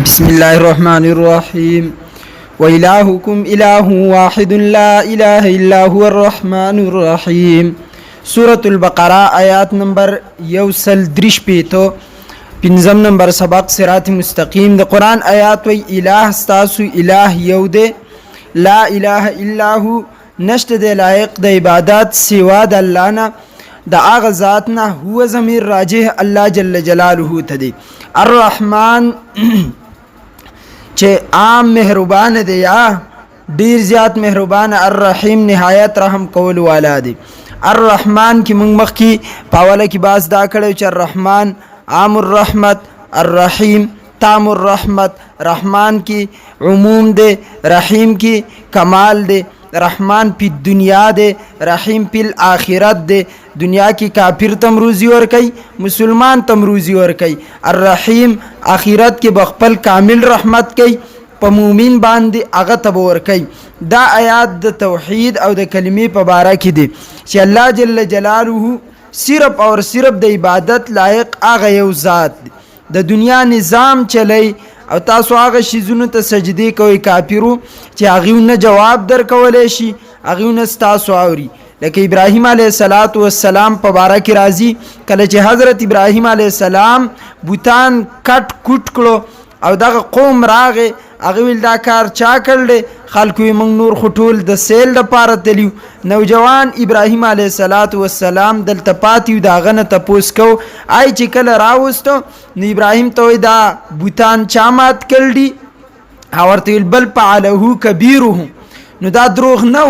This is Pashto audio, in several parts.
بسم الله الرحمن الرحيم وإلهكم إله واحد لا إله إلا هو الرحمن الرحيم سورة البقرة آيات نمبر يوصل درش پیتو پنزم نمبر سبق صراط مستقیم د قرآن آیات وی الہ ستاسو الہ یو دے لا الہ الا هو نشت دے لائق د عبادت سوا د اللہ نا د آغا ذاتنا هو ضمیر راجح اللہ جل جلالہ تدے الرحمن چه عام مهربان دی یا ډیر زیات مهربان الرحیم نهایت رحم کول والا دی الرحمن کی موږ مخ کی پاوله کی باز دا کړو چې الرحمن عام الرحمت الرحیم تام الرحمت رحمان کی عموم دے رحیم کی کمال دے رحمان پی دنیا دے رحیم پی آخرت دے دنیا کی کافر تم روزی اور کئی مسلمان تم روزی اور کئی الرحیم آخرت کی بخپل کامل رحمت کئی پا مومن باندې اغا تبور کئی دا آیات دا توحید او دا کلمی پا بارا کی دے چی اللہ جل جلالہ صرف اور صرف د عبادت لائق آغا یو ذات د دنیا نظام چلی او تاسو هغه شیزونو ته سجدی کوي کافرو چې هغه نه جواب در کولای شي هغه نه تاسو اوري لکه ابراهیم علیه السلام په باره کې راځي کله چې حضرت ابراهیم علیه السلام بوتان کټ کوټ کړو او دغه قوم راغې هغه ویل دا کار چا کړل خلکو یې موږ نور خټول د سیل لپاره تلیو نوجوان ابراهیم علیه السلام دلته پاتیو داغه نه تپوس کو آی چې کله راوستو نو ابراهیم ته دا بوتان چا مات کړل او ورته ویل بل فعله کبیرهم نو دا دروغ نه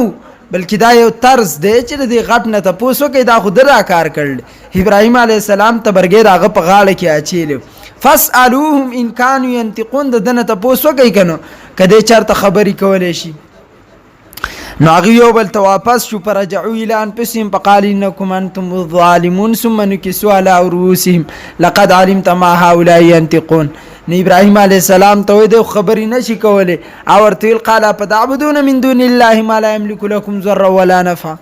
بلکې دا یو طرز دی چې د غټ نه تپوس وکړي دا خو درا کار کړل ابراهیم علیه السلام ته برګې داغه په غاړه کې اچیلو فاسالوهم ان كانوا ينطقون دنه تاسو کوي کنه کده چرته خبري کولې شي نو هغه یو بل ته واپس شو فرجعوا الى انفسهم فقال انكم انتم الظالمون ثم نكسوا على رؤوسهم لقد علمت ما هؤلاء ينطقون نو ابراهيم عليه السلام ته د خبري نشي کولې او ورته قال فدعبدون من دون الله ما لا يملك لكم ضرا ولا نفع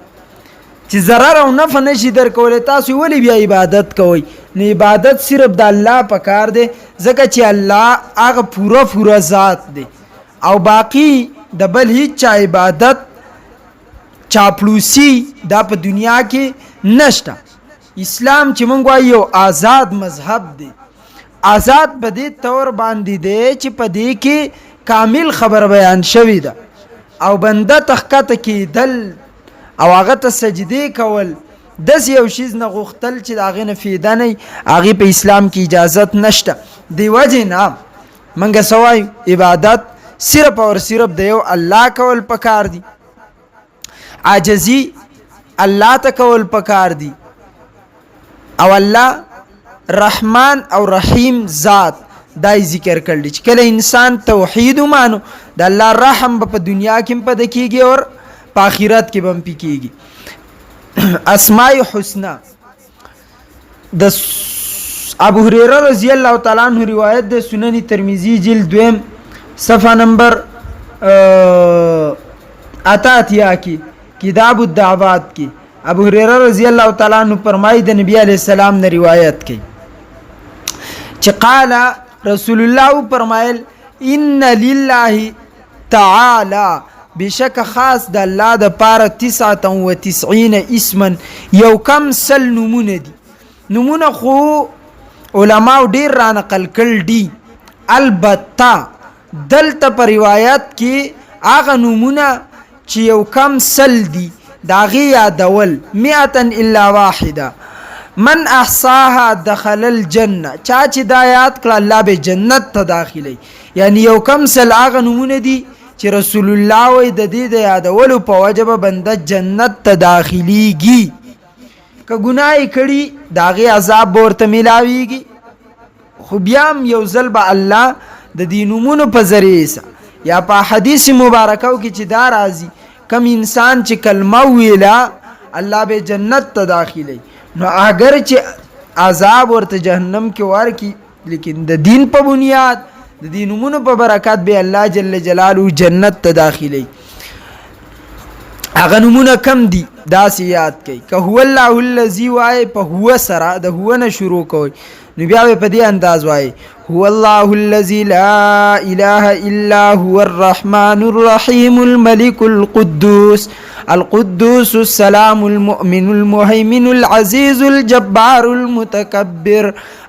چې ضرر او نفع نشي در کولې تاسو ولې بیا عبادت کوئ نه عبادت صرف د الله په کار دی ځکه چې الله هغه پورا ذات دی او باقی د بل هیڅ چا عبادت چاپلوسی دا په دنیا کې نشته اسلام چې مونږ وایو آزاد مذهب دی آزاد په دې تور باندې دی چې په دې کې کامل خبر بیان شوی ده او بنده تخکته کېدل او هغه ته سجدې کول دس یو شیز نه غوښتل چې د هغې نه فایده نه هغې په اسلام کې اجازت نشته دی وجې نه منګه سوای عبادت صرف اور صرف د یو الله کول پکار دی عاجزی الله ته کول پکار دی او الله رحمان او رحیم ذات دای ذکر کړل چې کله انسان توحید ومانو د الله رحم په دنیا کې هم پد کیږي او په آخرت کې هم پکېږي اسماء الحسنى د ابو هريره رضی الله تعالی عنہ روایت د سنن ترمذی جلد 2 صفحه نمبر 88 کی کتاب الدعوات کی ابو هريره رضی الله تعالی عنہ فرمایي د نبی علیہ السلام نے روایت کی چې قال رسول الله فرمایل ان لله تعالی بشک خاص د الله د پاره 99 اسما یو کم سل نمونه دي نمونه خو علماء ډیر را نقل کړل دي البته دلته په روایت کې هغه نمونه چې یو کم سل دي داغي یادول 100 الا واحده من احصاها دخل الجنه چا چې دا یاد کړه الله به جنت ته داخلي یعنی یو کم سل هغه نمونه دي چې رسول الله وې د دې د یادولو په وجبه بنده جنت ته داخليږي که ګناي کړي داغه عذاب ورته ملاويږي خو بیا یو ځل به الله د دینونو په ذریعه یا په حدیث مبارکاو کې چې دا راځي کم انسان چې کلمه ویلا الله به جنت ته داخلي نو اگر چې عذاب ورته جهنم کې ورکی لیکن د دین په بنیاد د دینونو په برکات به الله جل جلاله جنت ته داخلي هغه نمونه کم دي دا یاد کړئ که هو الله الذی وای په هو سره د هو نه شروع کوي نو بیا په دې انداز وای هو الله الذي لا اله الا هو الرحمن الرحيم الملك القدوس القدوس السلام المؤمن المهيمن العزيز الجبار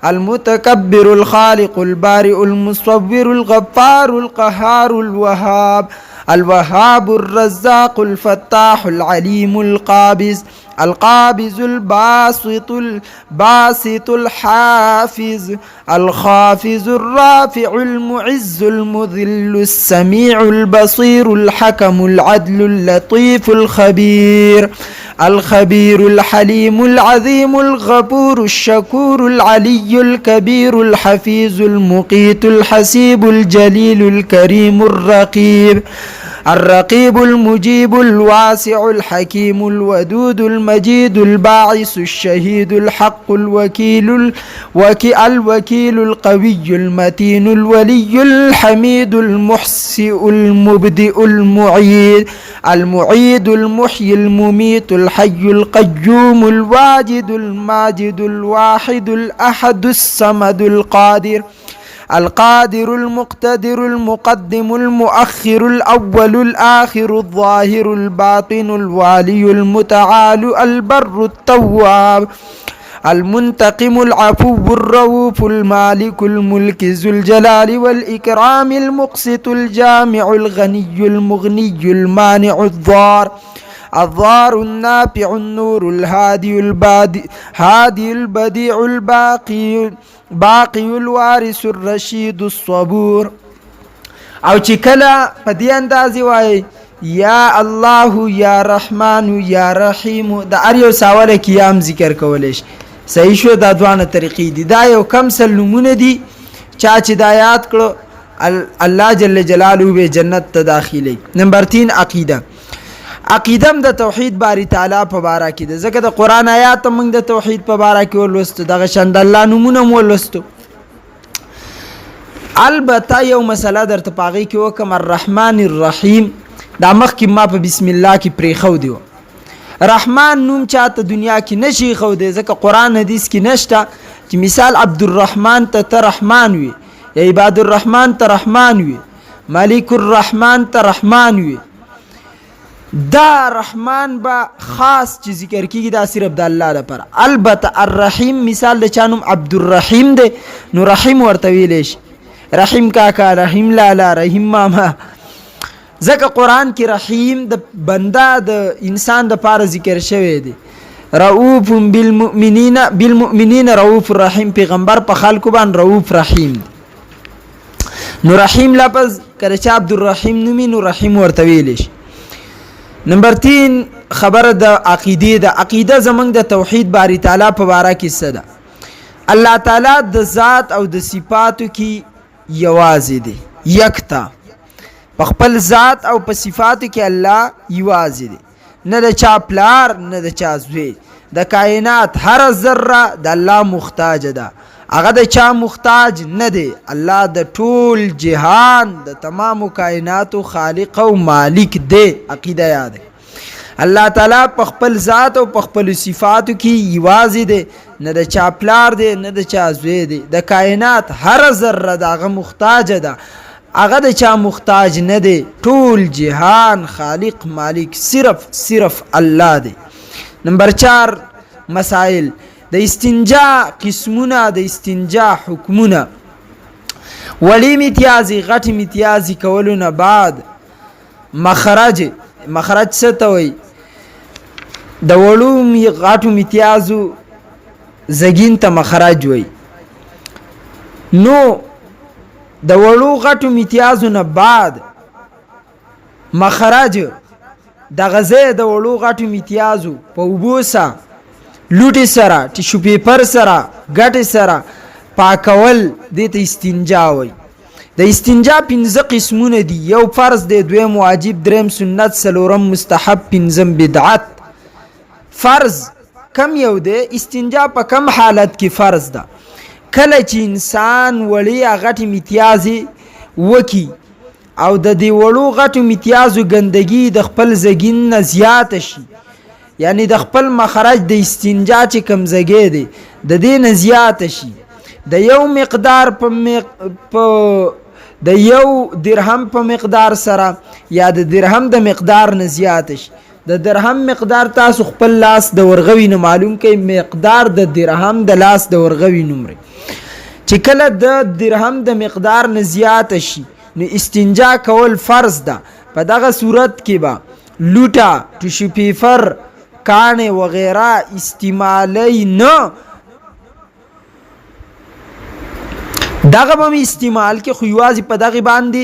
المتكبر الخالق البارئ المصور الغفار القهار الوهاب الرزاق الفتاح العليم القابض الباسط الحافظ الخافض الرافع المعز المذل السميع البصير الحكم العدل اللطيف الخبير الحليم العظيم الغفور الشكور العلي الكبير الحفيظ المقيت الحسيب الجليل الكريم الرقيب المجيب الواسع الحكيم الودود المجيد الباعث الشهيد الحق الوكيل القوي المتين الولي الحميد المحسئ المبدئ المعيد المحيي المميت الحي القيوم الواجد الماجد الواحد الأحد الصمد القادر المقتدر المقدم المؤخر الأول الآخر الظاهر الباطن الوالي المتعال البر التواب المنتقم العفو الرؤوف المالك الملك ذو الجلال والإكرام المقسط الجامع الغني المغني المانع الضار النافع النور الهادي البديع باقي الوارث الرشيد الصبور او چې کله په دې اندازې وای یا الله یا رحمان یا رحیم د هر یو ساواله کیام ذکر کولای شي صحیح شو دا دوانه طریقې دي دا یو کم سلمونه دي چا چې دا یاد کړو الله جل جلاله به جنت ته داخلي نمبر 3 عقیدم د توحید باری تعالی په باره کې ده ځکه د قرآن آیات موږ د توحید په باره کې ولوستو دغه شان د الله نومونه مو ولوستو البته یو مسله درته په هغې کې وکړم الرحمن الرحیم دا مخکې ما په بسم الله کې پرېښودی وه رحمان نوم چاته دنیا کې نشي ښودی ځکه قرآن حدیث کې نشته چې مثال عبدالرحمن ته رحمان وي یا عباد الرحمن ته رحمان وي ملک الرحمن ته رحمان وي دا رحمان با خاص چې ذکر کیږي دا صرف د الله لپاره البته الرحیم مثال د چانوم عبدالرحیم دی نو رحیم ورته ویلی شي رحیم کاکا رحیم لالا رحیم ماما ځکه قرآن کې رحیم د بنده د انسان د پاره ذکر شوی دی رؤوف بالمؤمنین رؤوف الرحیم پیغمبر په خلکو باندې رؤوف رحیم دی نو رحیم لفظ کله چې عبدالرحیم نومي نو رحیم ورته ویلی شي نمبر 3 خبره د عقیده زمونږ د توحید باری تعالی په باره کې څه ده الله تعالی د ذات او د صفاتو کې یوازې دی یکتا په خپل ذات او په صفاتو کې الله یوازې دی نه د چا پلار نه د چا زوی د کائنات هر ذره د الله محتاج ده هغه د چا محتاج نه دی الله د ټول جهان د تمام کائناتو خالق او مالک دی عقیده یاد الله تعالی په خپل ذات او په خپل صفاتو کې یوازې دی نه د چا پلار دی نه د چا زوی دی د کائنات هر ذره دغه محتاج ده هغه د چا محتاج نه دی ټول جهان خالق مالک صرف الله دی نمبر 4 مسائل د استنجا قسمونه د استنجا حکمونه ولی امتیازی غټ امتیازی کولونه بعد مخرج څه ته وایي د وړو غټو امتیازو زګین ته مخرج وایي نو د وړو غټو امتیازو نه بعد مخرج د غزې د وړو غټو امتیازو په اوبو سره لوټي سره ټیشو پیپر سره ګټې سره پاکول دې ته استنجا وایي د استنجا 5 قسمونه دي یو فرض دی دویم واجب دریم سنت څلورم مستحب پنځم بدعت فرض کم یو دی استنجا په کم حالت کې فرض ده کله چې انسان وړي غټې امتیازې وکي او د دې وړو غټو امتیازو ګندګي د خپل زګین نه زیاته شي یعنی د خپل مخرج د استنجا چې کم زګی دی د دې نه زیاته شي د یو مقدار د یو درهم په مقدار سره یا د درهم د مقدار نه زیات شي. د درهم مقدار تاسو خپل لاس د ورغوي نه معلوم کړئ، مقدار د درهم د لاس د ورغوي نومرئ. چې کله د درهم د مقدار نه زیات شي نو استنجا کول فرض ده. په دغه صورت کې به لوټه، ټیشو پیپر، کاڼې وغیره استعمالی نه. دغه به مې استعمال کې خو یوازې په دغه باندې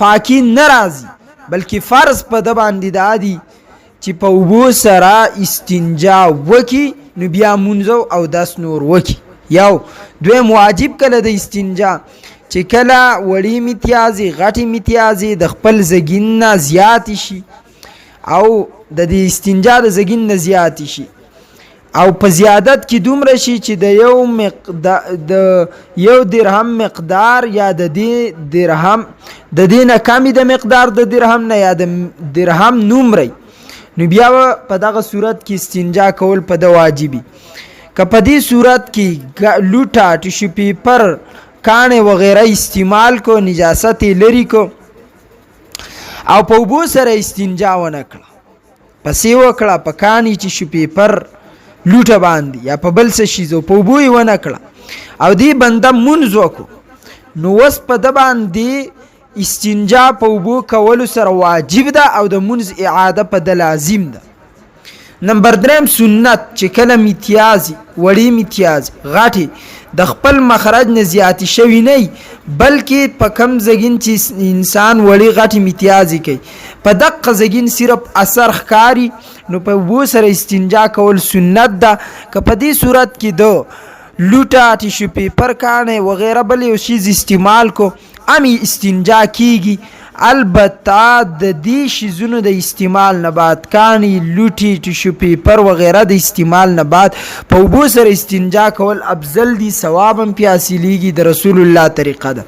پاکي نه راځي، بلکې فرض په ده باندې دا دي چې په اوبو سره استنجا وکي نو بیا مونځ او داس نور وکي. یو دویم واجب کله د استنجا چې کله وړي میتیازي غټي میتیازي د خپل زګین نه زیات شي او د دې استنجا د زګین نه زیات شي او په زیادت کې دومره شي چې د یو درهم مقدار یا د دې درهم د دې نه کمی د مقدار د درهم نه یا د درهم نومرئ، نو بیا په دغه صورت کې استنجا کول په د واجبي. که په دې صورت کې لوټه، ټیشو پیپر، کاڼې وغیره استعمال کو، نجاست لري کو او په اوبو سره استنجا ونه کړه، پسې وکړه په کاڼي ټیشو پیپر لوټه باندې یا په بل څه شیزو په اوبو یې ونه کړه او دې بنده مونځ وکړو، نو اوس په ده باندې استنجا په اوبو کولو سره واجب ده او د مونځ اعاده په ده لازم ده. نمبر دریم سنت چې کله میتیازي، وړي میتیازي، غټې د خپل مخرج نه زیاتې شوي نه بلکې په کم زګین چې انسان وړي غټې میتیازي کوي په دقه زګین صرف اثر ښکاري نو په اوبو سره استنجا کول سنت ده. که په دې صورت کې د لوټه، ټیشو پیپر، کاڼې وغیره بل یو شیز استعمال کو امی استنجا کیږي. البته د دې شیزونو د استعمال نه بعد، کاڼي، لوټي، ټیشو پیپر وغیره د استعمال نه بعد په اوبو سره استنجا کول افضل دي، ثواب هم پې حاصلیږي، د رسول الله طریقه ده.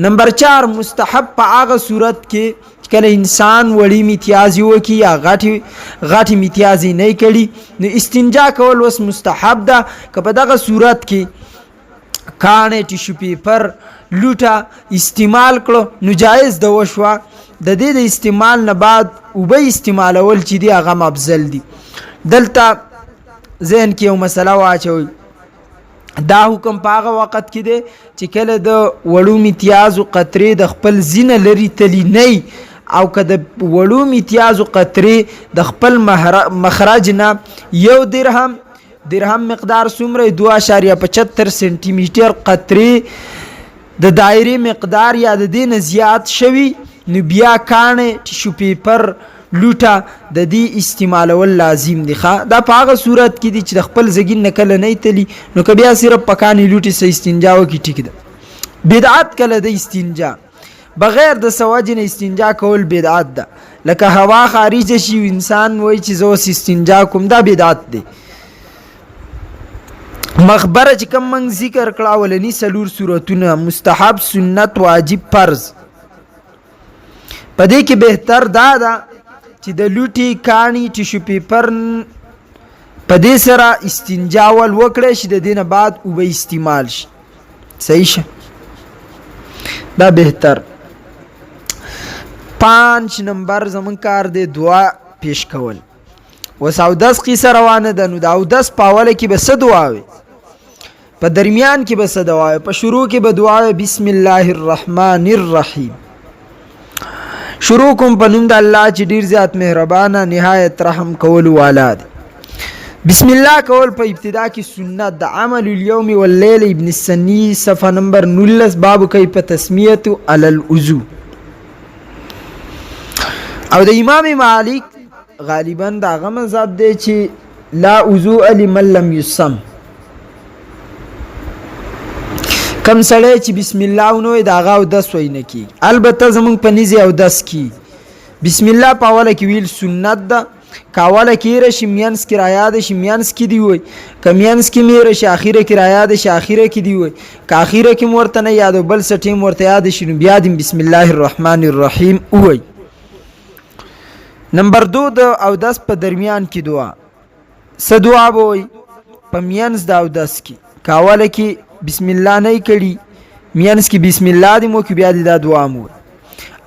نمبر 4 مستحب په هغه صورت کې کله انسان وړي میتیازي وکي یا غټي میتیازي نه کړي نو استنجا کول اوس مستحب ده. که په دغه صورت کې کاڼې، ټیشو پیپر، لوټه استعمال کړو نو جایز ده وشوه. د دې د استعمال نه بعد اوبه استعمالول چې دي هغه افضل دي. دلته ذهن کې یو مسله واچوئ، دا حکم په هغه وخت کې دی چې کله د وړو میتیازو قطرې د خپل زینه لري تلی نه او که د وړو میتیازو قطرې د خپل مخرج نه یو درهم مقدار څومره 2.75 سنټي میټر قطرې د دایرې مقدار یا د دې نه زیات شوي نو بیا کاڼې، ټیشو پیپر، لوټه د دې استعمالول لازم دي. دا په هغه صورت کې دي چې د خپل زګین نه کله نه تلی نو که بیا صرف په کاڼې لوټې سه استنجا وکړي ټیک ده. بدعت کله د استنجا بغیر د سوجې نه استنجا کول بدعت ده، لکه هوا خارجه شي انسان وایي چې زه اوس استنجا کوم، دا بدعت دی. مخبره چې کوم موږ ذکر کړه اولني 4 صورتونه مستحب، سنت، واجب، فرض، په دې کې بهتر دا ده چې د لوټي، کاڼي، ټیشو پیپر په دې سره استنجا ول وکړه چې د دې نه بعد اوبه استعمال شي. صحیح شه، دا بهتر. 5 نمبر زمون کار دی دعا پیش کول. اوس اودس قصه روانه ده نو د اودس په اوله کې به څه دعا وي، په درمیان کې به څه دعا وي، په شروع کې به دعا وي بسم الله الرحمن الرحیم. شروع کوم په نوم د الله چې ډیر زیات مهربانه نهایت رحم کول والا دی. بسم الله کول په ابتدا کې سنت د عمل اليوم والليل ابن السنی صفحه نمبر 19 باب کیف تسمیه علی الوضو. او د امام مالک غالبا دا هغه مذهب دی چې لا وضوء لمن لم يسم، کم سړی چې بسم الله ونوي دا هغه اودس وی نه کیږي. البته زمونږ په نزي اودس کی بسم الله په اوله کې ویل سنت ده، که اوله کې راشي میانس کې رایاد شي میانس کې دی وي، که میانس کې مې راشي اخیره کې رایاد شي اخیره کې دی وي، که اخیره کې ورته نه یاد بل څه ټیم ورته یاد شي نو بیا د بسم الله الرحمن الرحیم وي. نمبر 2 د اودس په درمیان کې دعا. څه دعا به وي په میانس د اودس کې؟ که اوله کې بسم الله نه کړي مینس کې بسم الله دې مو کې بیا دې دا دعا مو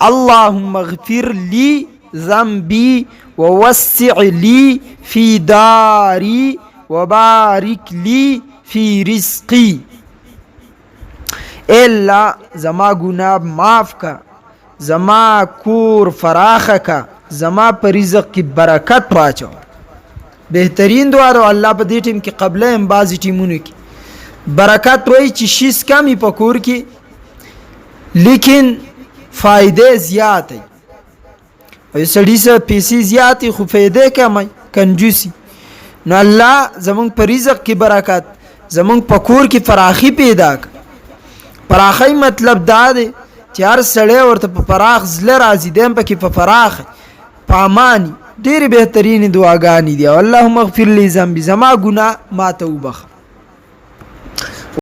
اللهم اغفر لي ذنبي ووسع لي في داري وبارك لي في رزقي الا زما گناہ معاف کا زما کور فراخ کا زما پر رزق کی برکت واچو بهترین دعا ده الله په دې ټیم کې قبله هم بعضی ټیمونو کې برکت وای چې شیز کمی په کور کې لیکن فائدې زیات وي او سړی سره پیسې زیات خو فائدې کم کنجوسی نو الله زمونږ په رزق کې برکت زمونږ په کور کې فراخي پیدا کړ فراخي مطلب دا دی چې هر سړی ورته په فراخ زله راځي دیم پکې په فراخ په امانی ډېرې بهترین دعاګانې دي اللهم اغفر لي ذنبي زما ګناه ما ته وبخ